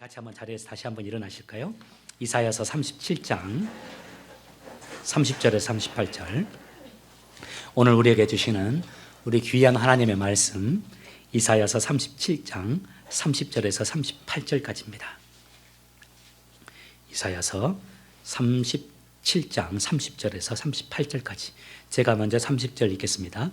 같이 한번 자리에서 다시 한번 일어나실까요? 이사야서 37장 30절에서 38절. 오늘 우리에게 주시는 우리 귀한 하나님의 말씀 이사야서 37장 30절에서 38절까지입니다. 이사야서 37장 30절에서 38절까지. 제가 먼저 30절 읽겠습니다.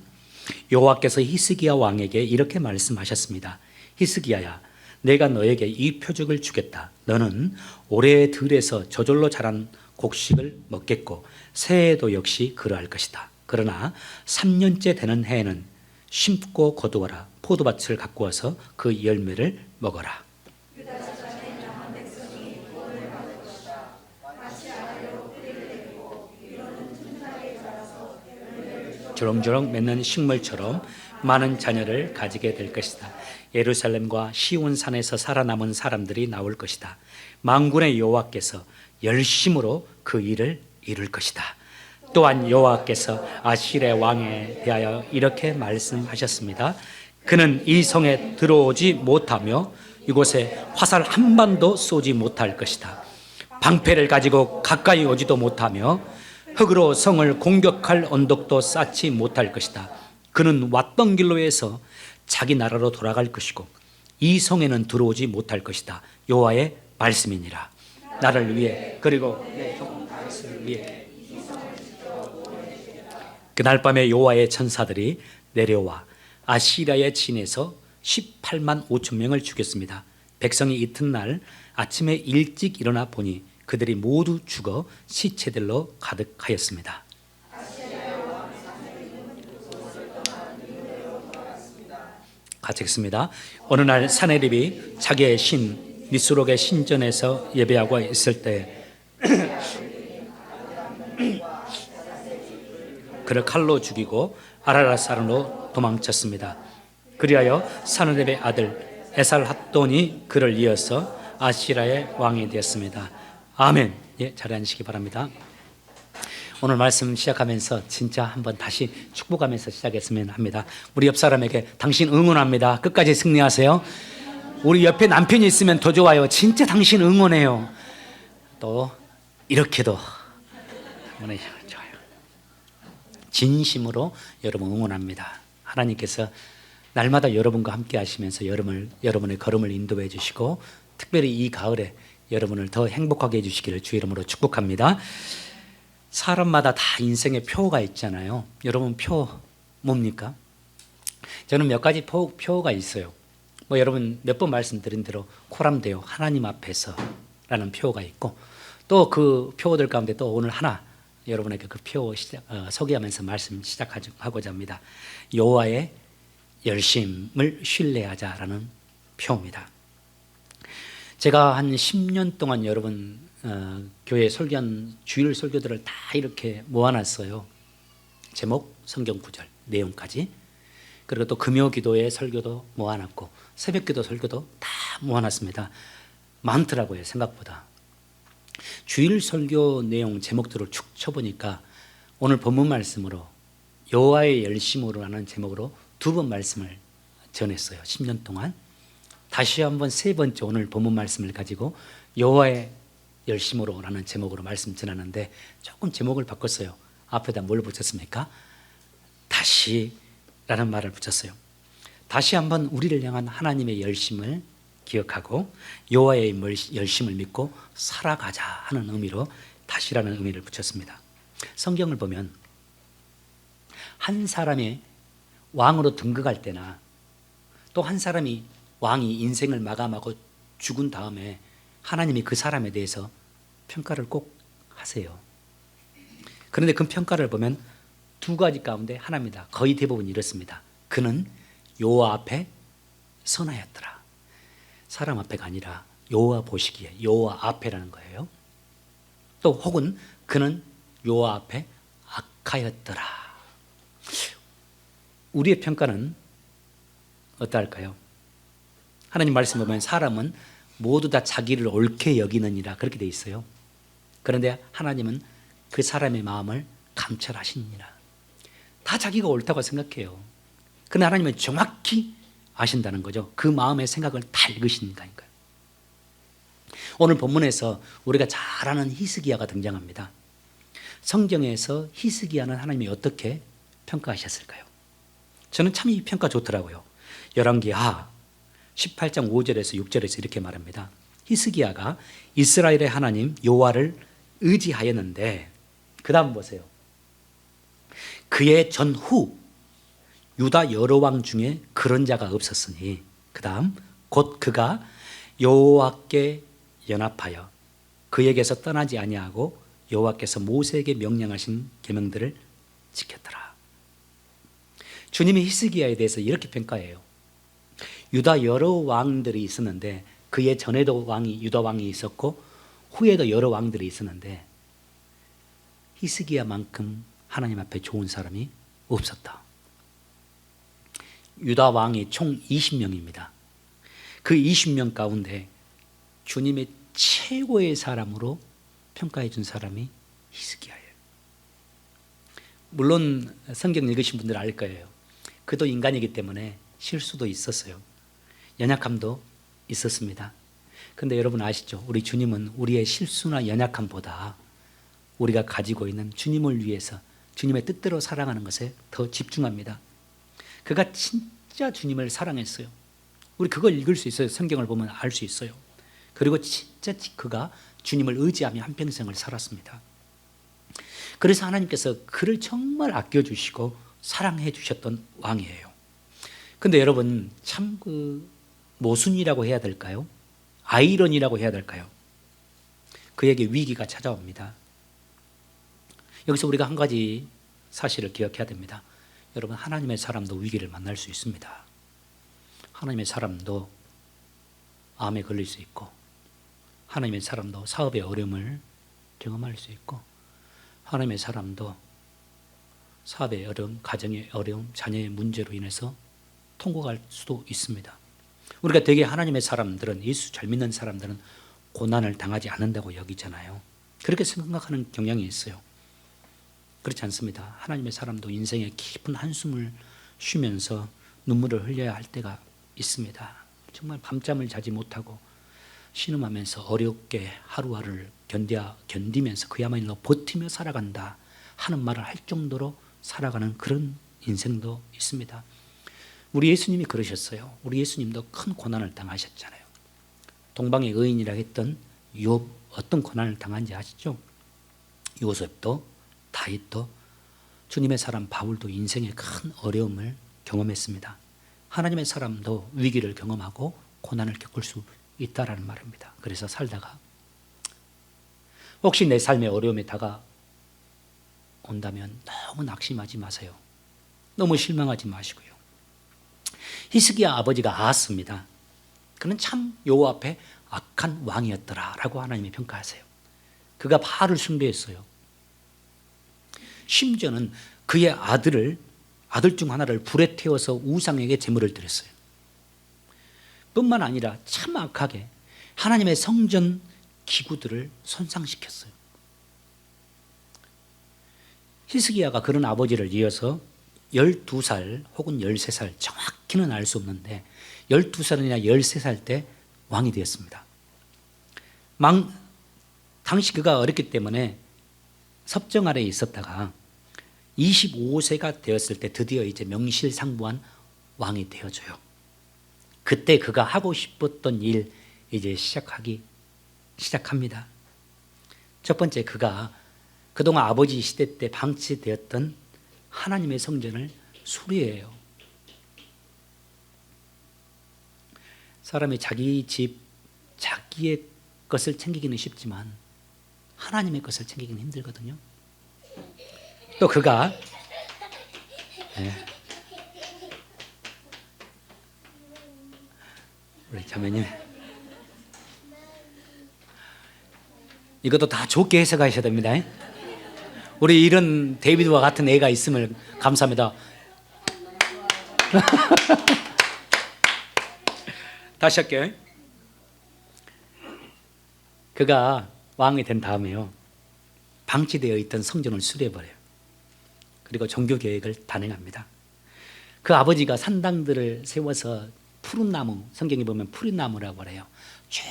여호와께서 히스기야 왕에게 이렇게 말씀하셨습니다. 히스기야야, 내가 너에게 이 표적을 주겠다. 너는 올해 들에서 저절로 자란 곡식을 먹겠고 새해에도 역시 그러할 것이다. 그러나 3년째 되는 해에는 심고 거두어라. 포도밭을 갖고 와서 그 열매를 먹어라. 주렁주렁 맺는 식물처럼 많은 자녀를 가지게 될 것이다. 예루살렘과 시온산에서 살아남은 사람들이 나올 것이다. 만군의 여호와께서 열심으로 그 일을 이룰 것이다. 또한 여호와께서 아시리아 왕에 대하여 이렇게 말씀하셨습니다. 그는 이 성에 들어오지 못하며 이곳에 화살 한 발도 쏘지 못할 것이다. 방패를 가지고 가까이 오지도 못하며 흙으로 성을 공격할 언덕도 쌓지 못할 것이다. 그는 왔던 길로 해서 자기 나라로 돌아갈 것이고 이 성에는 들어오지 못할 것이다. 여호와의 말씀이니라. 나를 위해 그리고 내 종 다윗을 위해. 그날 밤에 여호와의 천사들이 내려와 아시리아의 진에서 18만 5천 명을 죽였습니다. 백성이 이튿날 아침에 일찍 일어나 보니 그들이 모두 죽어 시체들로 가득하였습니다. 같이 읽습니다. 어느 날 사네립이 자기의 신 니스록의 신전에서 예배하고 있을 때 그를 칼로 죽이고 아라랏 산으로 도망쳤습니다. 그리하여 사네립의 아들 에살핫돈이 그를 이어서 아시라의 왕이 되었습니다. 아멘. 예, 자리에 앉으시기 바랍니다. 오늘 말씀 시작하면서 진짜 한번 다시 축복하면서 시작했으면 합니다. 우리 옆 사람에게 당신 응원합니다. 끝까지 승리하세요. 우리 옆에 남편이 있으면 더 좋아요. 진짜 당신 응원해요. 또 이렇게도 응원해요. 좋아요. 진심으로 여러분 응원합니다. 하나님께서 날마다 여러분과 함께 하시면서 여러분의 걸음을 인도해 주시고 특별히 이 가을에 여러분을 더 행복하게 해주시기를 주 이름으로 축복합니다. 사람마다 다 인생의 표가 있잖아요. 여러분 표 뭡니까? 저는 몇 가지 표가 있어요. 여러분 몇 번 말씀드린 대로 코람데오 하나님 앞에서 라는 표가 있고 또 그 표들 가운데 또 오늘 하나 여러분에게 그 표 소개하면서 말씀 시작하고자 합니다. 여호와의 열심을 신뢰하자라는 표입니다. 제가 한 10년 동안 여러분 교회 설교한 주일 설교들을 다 이렇게 모아놨어요. 제목, 성경 구절, 내용까지. 그리고 또 금요 기도의 설교도 모아놨고 새벽 기도 설교도 다 모아놨습니다. 많더라고요, 생각보다. 주일 설교 내용 제목들을 축 쳐보니까 오늘 본문 말씀으로 여호와의 열심으로라는 제목으로 2번 말씀을 전했어요. 10년 동안. 다시 한번 세 번째 오늘 본문 말씀을 가지고 여호와의 열심으로라는 제목으로 말씀 전하는데 조금 제목을 바꿨어요. 앞에다 뭘 붙였습니까? 다시라는 말을 붙였어요. 다시 한번 우리를 향한 하나님의 열심을 기억하고 여호와의 열심을 믿고 살아가자 하는 의미로 다시라는 의미를 붙였습니다. 성경을 보면 한 사람이 왕으로 등극할 때나 또 한 사람이 왕이 인생을 마감하고 죽은 다음에 하나님이 그 사람에 대해서 평가를 꼭 하세요. 그런데 그 평가를 보면 2가지 가운데 하나입니다. 거의 대부분 이렇습니다. 그는 여호와 앞에 선하였더라. 사람 앞에가 아니라 여호와 보시기에 여호와 앞에라는 거예요. 또 혹은 그는 여호와 앞에 악하였더라. 우리의 평가는 어떠할까요? 하나님 말씀 보면 사람은 모두 다 자기를 옳게 여기느니라 그렇게 돼 있어요. 그런데 하나님은 그 사람의 마음을 감찰하시니라. 다 자기가 옳다고 생각해요. 그런데 하나님은 정확히 아신다는 거죠. 그 마음의 생각을 다 읽으시니까요. 오늘 본문에서 우리가 잘 아는 히스기야가 등장합니다. 성경에서 히스기야는 하나님이 어떻게 평가하셨을까요? 저는 참 이 평가 좋더라고요. 열왕기하 18장 5절에서 6절에서 이렇게 말합니다. 히스기야가 이스라엘의 하나님 여호와를 의지하였는데, 그 다음 보세요. 그의 전후 유다 여러 왕 중에 그런 자가 없었으니, 그 다음 곧 그가 여호와께 연합하여 그에게서 떠나지 아니하고 여호와께서 모세에게 명령하신 계명들을 지켰더라. 주님이 히스기야에 대해서 이렇게 평가해요. 유다 여러 왕들이 있었는데, 그의 전에도 유다 왕이 있었고 후에도 여러 왕들이 있었는데 히스기야만큼 하나님 앞에 좋은 사람이 없었다. 유다 왕이 총 20명입니다. 그 20명 가운데 주님의 최고의 사람으로 평가해 준 사람이 히스기야예요. 물론 성경 읽으신 분들 알 거예요. 그도 인간이기 때문에 실수도 있었어요. 연약함도 있었습니다. 그런데 여러분 아시죠? 우리 주님은 우리의 실수나 연약함보다 우리가 가지고 있는 주님을 위해서 주님의 뜻대로 살아가는 것에 더 집중합니다. 그가 진짜 주님을 사랑했어요. 우리 그걸 읽을 수 있어요. 성경을 보면 알 수 있어요. 그리고 진짜 그가 주님을 의지하며 한평생을 살았습니다. 그래서 하나님께서 그를 정말 아껴주시고 사랑해 주셨던 왕이에요. 근데 여러분 참 모순이라고 해야 될까요? 아이러니라고 해야 될까요? 그에게 위기가 찾아옵니다. 여기서 우리가 한 가지 사실을 기억해야 됩니다. 여러분, 하나님의 사람도 위기를 만날 수 있습니다. 하나님의 사람도 암에 걸릴 수 있고, 하나님의 사람도 사업의 어려움을 경험할 수 있고, 하나님의 사람도 사업의 어려움, 가정의 어려움, 자녀의 문제로 인해서 통곡할 수도 있습니다. 우리가 되게 하나님의 사람들은, 예수 잘 믿는 사람들은 고난을 당하지 않는다고 여기잖아요. 그렇게 생각하는 경향이 있어요. 그렇지 않습니다. 하나님의 사람도 인생의 깊은 한숨을 쉬면서 눈물을 흘려야 할 때가 있습니다. 정말 밤잠을 자지 못하고 신음하면서 어렵게 하루하루를 견디면서 그야말로 버티며 살아간다 하는 말을 할 정도로 살아가는 그런 인생도 있습니다. 우리 예수님이 그러셨어요. 우리 예수님도 큰 고난을 당하셨잖아요. 동방의 의인이라 했던 욥, 어떤 고난을 당한지 아시죠? 요셉도, 다윗도, 주님의 사람 바울도 인생의 큰 어려움을 경험했습니다. 하나님의 사람도 위기를 경험하고 고난을 겪을 수 있다라는 말입니다. 그래서 살다가 혹시 내 삶의 어려움이 다가온다면 너무 낙심하지 마세요. 너무 실망하지 마시고요. 히스기야 아버지가 아하스입니다. 그는 참 여호와 앞에 악한 왕이었더라라고 하나님이 평가하세요. 그가 바알을 숭배했어요. 심지어는 그의 아들 중 하나를 불에 태워서 우상에게 제물을 드렸어요. 뿐만 아니라 참 악하게 하나님의 성전 기구들을 손상시켰어요. 히스기야가 그런 아버지를 이어서 12살 혹은 13살, 정확히는 알 수 없는데 12살이나 13살 때 왕이 되었습니다. 당시 그가 어렸기 때문에 섭정 아래에 있었다가 25세가 되었을 때 드디어 이제 명실상부한 왕이 되어줘요. 그때 그가 하고 싶었던 일 이제 시작합니다. 첫 번째, 그가 그동안 아버지 시대 때 방치되었던 하나님의 성전을 수리해요. 사람이 자기 집, 자기의 것을 챙기기는 쉽지만 하나님의 것을 챙기기는 힘들거든요. 또 그가 우리 자매님, 이것도 다 좋게 해석하셔야 됩니다. 우리 이런 데이비드와 같은 애가 있음을 감사합니다. 다시 할게요. 그가 왕이 된 다음에요, 방치되어 있던 성전을 수리해버려요. 그리고 종교개혁을 단행합니다. 그 아버지가 산당들을 세워서 푸른 나무, 성경에 보면 푸른 나무라고 그래요. 쭉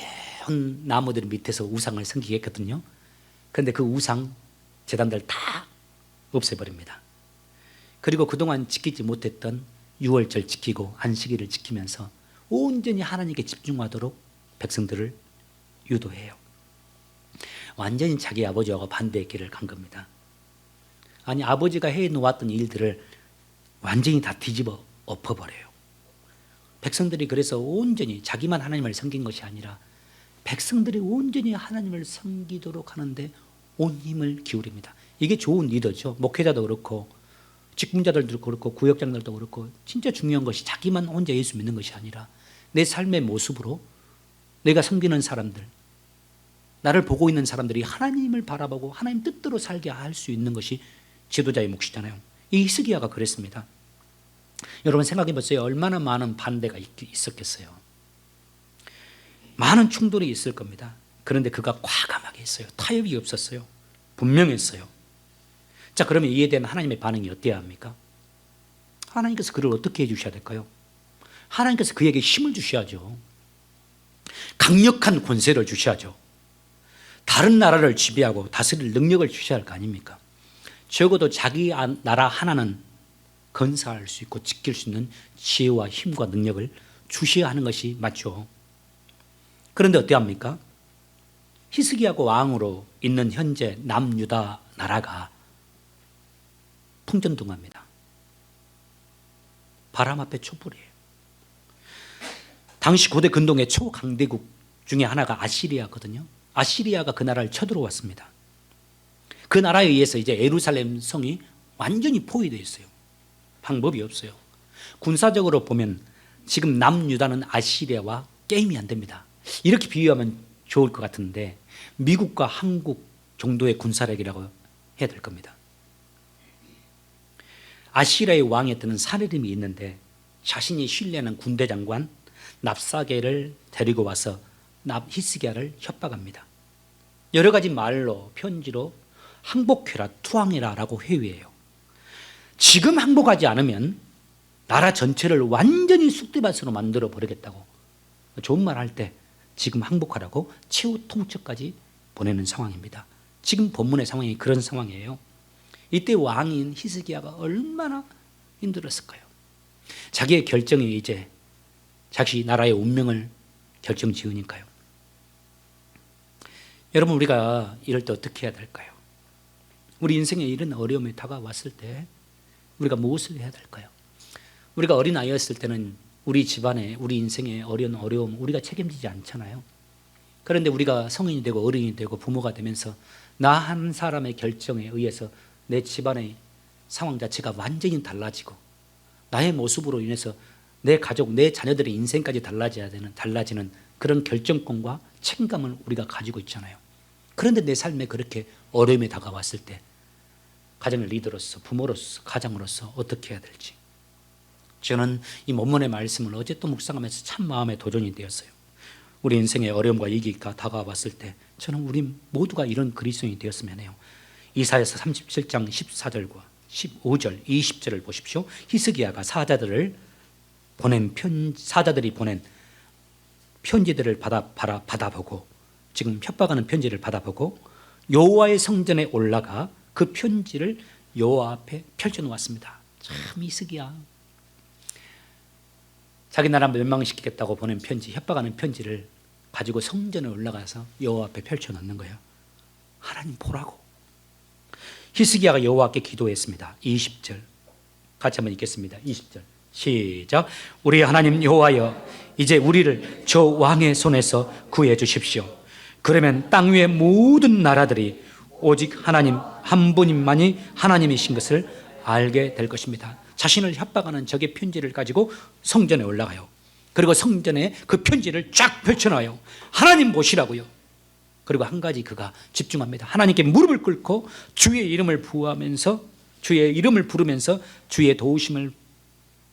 좋은 나무들 밑에서 우상을 섬기게 했거든요. 그런데 그 우상 제단들 다 없애버립니다. 그리고 그동안 지키지 못했던 유월절 지키고 안식일을 지키면서 온전히 하나님께 집중하도록 백성들을 유도해요. 완전히 자기 아버지하고 반대의 길을 간 겁니다. 아니, 아버지가 해놓았던 일들을 완전히 다 뒤집어 엎어버려요. 백성들이 그래서 온전히 자기만 하나님을 섬긴 것이 아니라 백성들이 온전히 하나님을 섬기도록 하는데 온 힘을 기울입니다. 이게 좋은 리더죠. 목회자도 그렇고 직분자들도 그렇고 구역장들도 그렇고 진짜 중요한 것이 자기만 혼자 예수 믿는 것이 아니라 내 삶의 모습으로 내가 섬기는 사람들, 나를 보고 있는 사람들이 하나님을 바라보고 하나님 뜻대로 살게 할 수 있는 것이 지도자의 몫이잖아요. 이 히스기야가 그랬습니다. 여러분 생각해 보세요. 얼마나 많은 반대가 있었겠어요. 많은 충돌이 있을 겁니다. 그런데 그가 과감하게 했어요. 타협이 없었어요. 분명했어요. 자, 그러면 이에 대한 하나님의 반응이 어때야 합니까? 하나님께서 그를 어떻게 해주셔야 될까요? 하나님께서 그에게 힘을 주셔야죠. 강력한 권세를 주셔야죠. 다른 나라를 지배하고 다스릴 능력을 주셔야 할 거 아닙니까? 적어도 자기 나라 하나는 건사할 수 있고 지킬 수 있는 지혜와 힘과 능력을 주셔야 하는 것이 맞죠. 그런데 어떠합니까? 히스기야가 왕으로 있는 현재 남유다 나라가 풍전등화입니다. 바람 앞에 촛불이에요. 당시 고대 근동의 초강대국 중에 하나가 아시리아거든요. 아시리아가 그 나라를 쳐들어왔습니다. 그 나라에 의해서 이제 예루살렘 성이 완전히 포위되어 있어요. 방법이 없어요. 군사적으로 보면 지금 남유다는 아시리아와 게임이 안 됩니다. 이렇게 비유하면 좋을 것 같은데 미국과 한국 정도의 군사력이라고 해야 될 겁니다. 아시리아의 왕이었던 사르림이 있는데 자신이 신뢰하는 군대 장관 납사게를 데리고 와서 히스기야를 협박합니다. 여러 가지 말로 편지로 항복해라 투항해라 라고 회유해요. 지금 항복하지 않으면 나라 전체를 완전히 쑥대밭으로 만들어 버리겠다고 좋은 말 할 때 지금 항복하라고 최후 통첩까지 보내는 상황입니다. 지금 본문의 상황이 그런 상황이에요. 이때 왕인 히스기야가 얼마나 힘들었을까요? 자기의 결정이 이제 자기 나라의 운명을 결정지으니까요. 여러분, 우리가 이럴 때 어떻게 해야 될까요? 우리 인생에 이런 어려움이 다가왔을 때 우리가 무엇을 해야 될까요? 우리가 어린아이였을 때는 우리 집안에 우리 인생의 어려움 우리가 책임지지 않잖아요. 그런데 우리가 성인이 되고 어른이 되고 부모가 되면서 나 한 사람의 결정에 의해서 내 집안의 상황 자체가 완전히 달라지고 나의 모습으로 인해서 내 가족, 내 자녀들의 인생까지 달라지는 그런 결정권과 책임감을 우리가 가지고 있잖아요. 그런데 내 삶에 그렇게 어려움이 다가왔을 때 가정의 리더로서, 부모로서, 가장으로서 어떻게 해야 될지 저는 이 본문의 말씀을 어제 또 묵상하면서 참 마음에 도전이 되었어요. 우리 인생의 어려움과 위기가 다가왔을 때 저는 우리 모두가 이런 그리스도인이 되었으면 해요. 이사야서 37장 14절과 15절, 20절을 보십시오. 히스기야가 사자들이 보낸 편지들을 받아보고 지금 협박하는 편지를 받아보고 여호와의 성전에 올라가 그 편지를 여호와 앞에 펼쳐놓았습니다. 참 히스기야. 자기 나라 멸망시키겠다고 보낸 편지, 협박하는 편지를 가지고 성전에 올라가서 여호와 앞에 펼쳐놓는 거예요. 하나님 보라고. 히스기야가 여호와께 기도했습니다. 20절 같이 한번 읽겠습니다. 20절 시작. 우리 하나님 여호와여, 이제 우리를 저 왕의 손에서 구해 주십시오. 그러면 땅 위의 모든 나라들이 오직 하나님 한 분만이 하나님이신 것을 알게 될 것입니다. 자신을 협박하는 적의 편지를 가지고 성전에 올라가요. 그리고 성전에 그 편지를 쫙 펼쳐놔요. 하나님 보시라고요. 그리고 한 가지 그가 집중합니다. 하나님께 무릎을 꿇고 주의 이름을 부하면서 주의 이름을 부르면서 주의 도우심을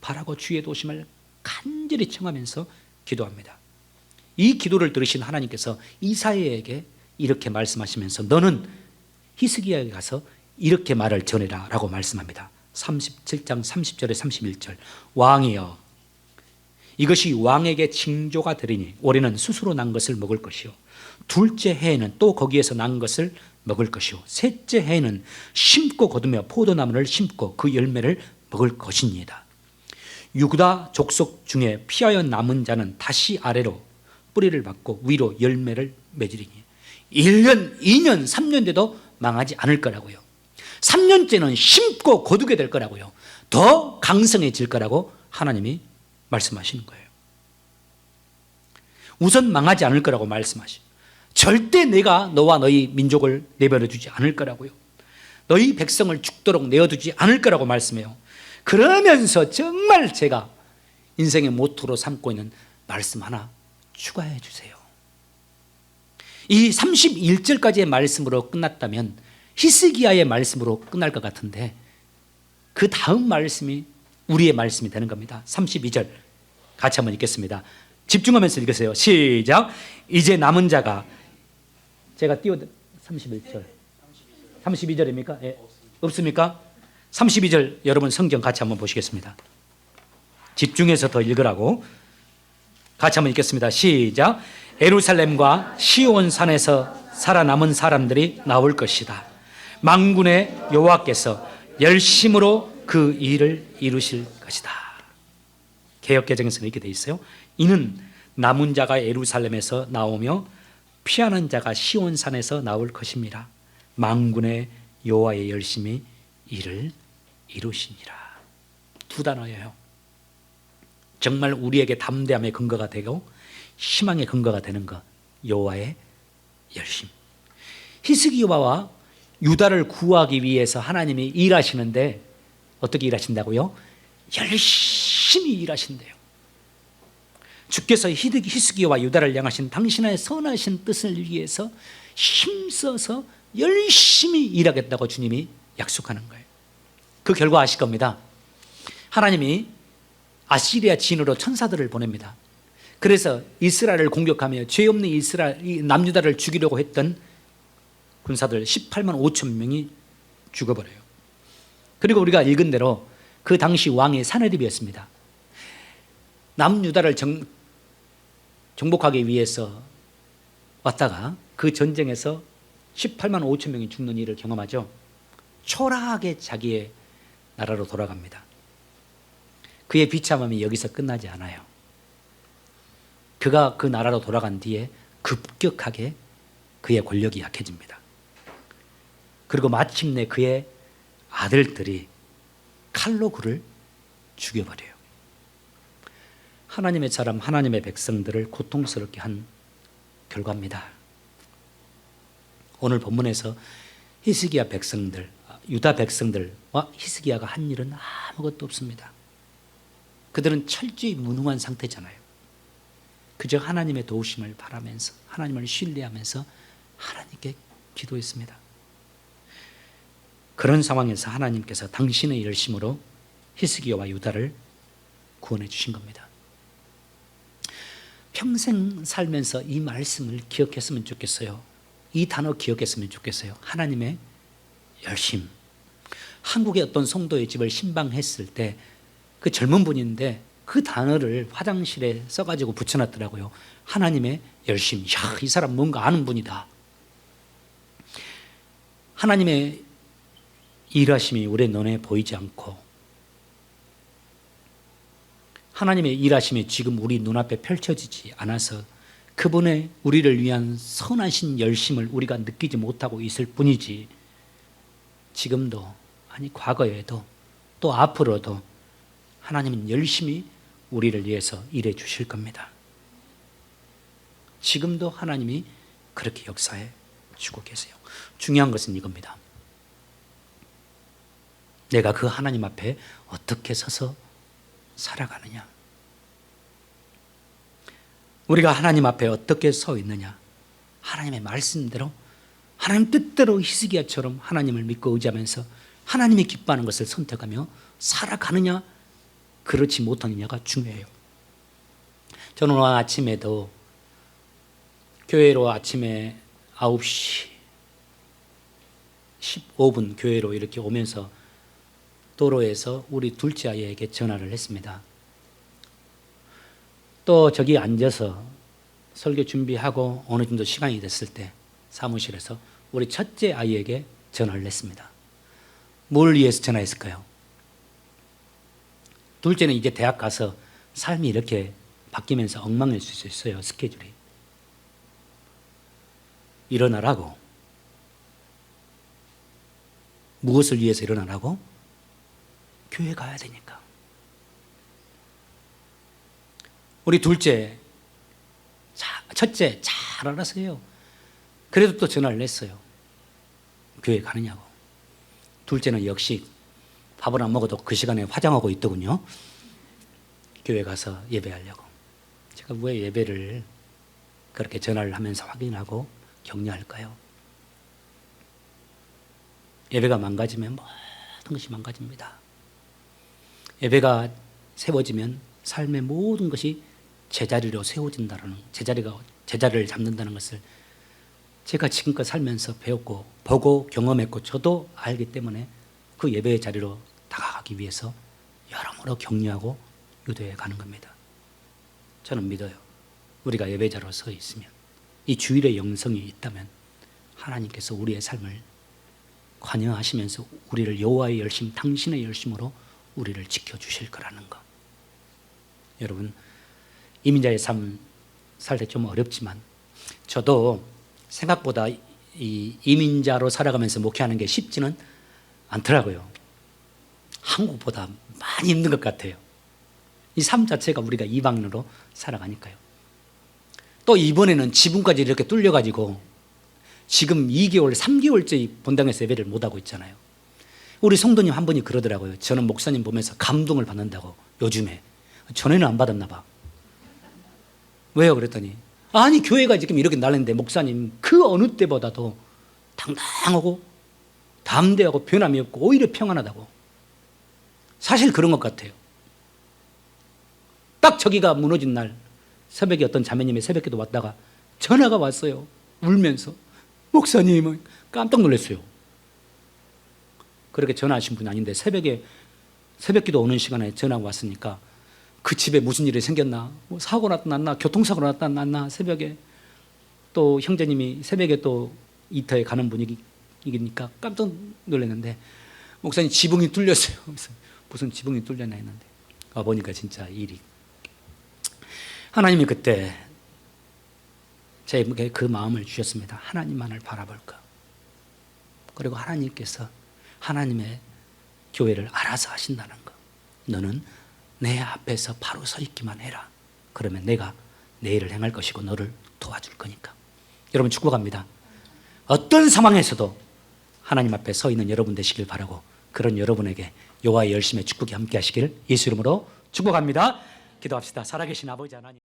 바라고 주의 도우심을 간절히 청하면서 기도합니다. 이 기도를 들으신 하나님께서 이사야에게 이렇게 말씀하시면서 너는 히스기야에 가서 이렇게 말을 전해라 라고 말씀합니다. 37장 30절에 31절 왕이여, 이것이 왕에게 징조가 되리니 올해는 스스로 난 것을 먹을 것이요 둘째 해에는 또 거기에서 난 것을 먹을 것이요 셋째 해에는 심고 거두며 포도나무를 심고 그 열매를 먹을 것입니다. 유다 족속 중에 피하여 남은 자는 다시 아래로 뿌리를 받고 위로 열매를 맺으리니 1년, 2년, 3년 돼도 망하지 않을 거라고요. 3년째는 심고 거두게 될 거라고요. 더 강성해질 거라고 하나님이 말씀하시는 거예요. 우선 망하지 않을 거라고 말씀하시죠. 절대 내가 너와 너희 민족을 내버려 두지 않을 거라고요. 너희 백성을 죽도록 내어두지 않을 거라고 말씀해요. 그러면서 정말 제가 인생의 모토로 삼고 있는 말씀 하나 추가해 주세요. 이 31절까지의 말씀으로 끝났다면 히스기야의 말씀으로 끝날 것 같은데 그 다음 말씀이 우리의 말씀이 되는 겁니다. 32절 같이 한번 읽겠습니다. 집중하면서 읽으세요. 시작. 이제 남은 자가 제가 띄워 31절 32절입니까? 예. 없습니까? 32절 여러분 성경 같이 한번 보시겠습니다. 집중해서 더 읽으라고 같이 한번 읽겠습니다. 시작. 예루살렘과 시온 산에서 살아남은 사람들이 나올 것이다. 만군의 여호와께서 열심으로 그 일을 이루실 것이다. 개역개정에서는 이렇게 돼 있어요. 이는 남은 자가 예루살렘에서 나오며 피하는 자가 시온 산에서 나올 것입니다. 만군의 여호와의 열심히 일을 이루시니라. 두 단어예요. 정말 우리에게 담대함의 근거가 되고 희망의 근거가 되는 것, 여호와의 열심. 히스기야와 유다를 구하기 위해서 하나님이 일하시는데 어떻게 일하신다고요? 열심히 일하신대요. 주께서 히스기야와 유다를 향하신 당신의 선하신 뜻을 위해서 힘써서 열심히 일하겠다고 주님이 약속하는 거예요. 그 결과 아실 겁니다. 하나님이 아시리아 진으로 천사들을 보냅니다. 그래서 이스라엘을 공격하며 죄 없는 이스라엘 남유다를 죽이려고 했던 군사들 18만 5천 명이 죽어버려요. 그리고 우리가 읽은 대로 그 당시 왕이 사네립이었습니다. 남유다를 정복하기 위해서 왔다가 그 전쟁에서 18만 5천 명이 죽는 일을 경험하죠. 초라하게 자기의 나라로 돌아갑니다. 그의 비참함이 여기서 끝나지 않아요. 그가 그 나라로 돌아간 뒤에 급격하게 그의 권력이 약해집니다. 그리고 마침내 그의 아들들이 칼로 그를 죽여버려요. 하나님의 사람, 하나님의 백성들을 고통스럽게 한 결과입니다. 오늘 본문에서 히스기야 백성들, 유다 백성들과 히스기야가 한 일은 아무것도 없습니다. 그들은 철저히 무능한 상태잖아요. 그저 하나님의 도우심을 바라면서 하나님을 신뢰하면서 하나님께 기도했습니다. 그런 상황에서 하나님께서 당신의 열심으로 히스기야와 유다를 구원해 주신 겁니다. 평생 살면서 이 말씀을 기억했으면 좋겠어요. 이 단어 기억했으면 좋겠어요. 하나님의 열심. 한국의 어떤 성도의 집을 신방했을 때 그 젊은 분인데 그 단어를 화장실에 써가지고 붙여놨더라고요. 하나님의 열심. 야, 이 사람 뭔가 아는 분이다. 하나님의 일하심이 우리의 눈에 보이지 않고 하나님의 일하심이 지금 우리 눈앞에 펼쳐지지 않아서 그분의 우리를 위한 선하신 열심을 우리가 느끼지 못하고 있을 뿐이지 지금도 아니 과거에도 또 앞으로도 하나님은 열심히 우리를 위해서 일해 주실 겁니다. 지금도 하나님이 그렇게 역사해 주고 계세요. 중요한 것은 이겁니다. 내가 그 하나님 앞에 어떻게 서서 살아가느냐, 우리가 하나님 앞에 어떻게 서 있느냐, 하나님의 말씀대로 하나님 뜻대로 히스기야처럼 하나님을 믿고 의지하면서 하나님이 기뻐하는 것을 선택하며 살아가느냐 그렇지 못하느냐가 중요해요. 저는 오늘 아침에도 교회로 아침에 9시 15분 교회로 이렇게 오면서 도로에서 우리 둘째 아이에게 전화를 했습니다. 또 저기 앉아서 설교 준비하고 어느 정도 시간이 됐을 때 사무실에서 우리 첫째 아이에게 전화를 했습니다. 뭘 위해서 전화했을까요? 둘째는 이제 대학 가서 삶이 이렇게 바뀌면서 엉망일 수 있어요. 스케줄이. 일어나라고. 무엇을 위해서 일어나라고? 교회 가야 되니까. 우리 둘째, 첫째 잘 알았어요. 그래도 또 전화를 했어요. 교회 가느냐고. 둘째는 역시 밥을 안 먹어도 그 시간에 화장하고 있더군요. 교회 가서 예배하려고. 제가 왜 예배를 그렇게 전화를 하면서 확인하고 격려할까요? 예배가 망가지면 모든 것이 망가집니다. 예배가 세워지면 삶의 모든 것이 제자리로 세워진다는, 제자리를 잡는다는 것을 제가 지금껏 살면서 배웠고 보고 경험했고 저도 알기 때문에 그 예배의 자리로 다가가기 위해서 여러모로 격려하고 유도해 가는 겁니다. 저는 믿어요. 우리가 예배자로 서 있으면, 이 주일의 영성이 있다면 하나님께서 우리의 삶을 관여하시면서 우리를 여호와의 열심, 당신의 열심으로 우리를 지켜주실 거라는 것. 여러분, 이민자의 삶 살 때 좀 어렵지만 저도 생각보다 이 이민자로 살아가면서 목회하는 게 쉽지는 않더라고요. 한국보다 많이 힘든 것 같아요. 이 삶 자체가 우리가 이방인으로 살아가니까요. 또 이번에는 지붕까지 이렇게 뚫려가지고 지금 2개월, 3개월째 본당에서 예배를 못하고 있잖아요. 우리 성도님 한 분이 그러더라고요. 저는 목사님 보면서 감동을 받는다고. 요즘에 전에는 안 받았나 봐. 왜요? 그랬더니 아니 교회가 지금 이렇게 날렸는데 목사님 그 어느 때보다도 당당하고 담대하고 변함이 없고 오히려 평안하다고. 사실 그런 것 같아요. 딱 저기가 무너진 날 새벽에 어떤 자매님의 새벽기도 왔다가 전화가 왔어요. 울면서. 목사님은 깜짝 놀랐어요. 그렇게 전화하신 분이 아닌데 새벽기도 오는 시간에 전화가 왔으니까 그 집에 무슨 일이 생겼나, 뭐 사고 났나, 교통사고 났나, 새벽에 또 형제님이 새벽에 또 이터에 가는 분위기니까 깜짝 놀랐는데 목사님 지붕이 뚫렸어요. 무슨 지붕이 뚫렸나 했는데 보니까 진짜 일이. 하나님이 그때 제게 그 마음을 주셨습니다. 하나님만을 바라볼까. 그리고 하나님께서 하나님의 교회를 알아서 하신다는 거. 너는 내 앞에서 바로 서 있기만 해라. 그러면 내가 내 일을 행할 것이고 너를 도와줄 거니까. 여러분 축복합니다. 어떤 상황에서도 하나님 앞에 서 있는 여러분 되시길 바라고, 그런 여러분에게 여호와의 열심의 축복이 함께 하시길 예수 이름으로 축복합니다. 기도합시다. 살아계신 아버지 하나님.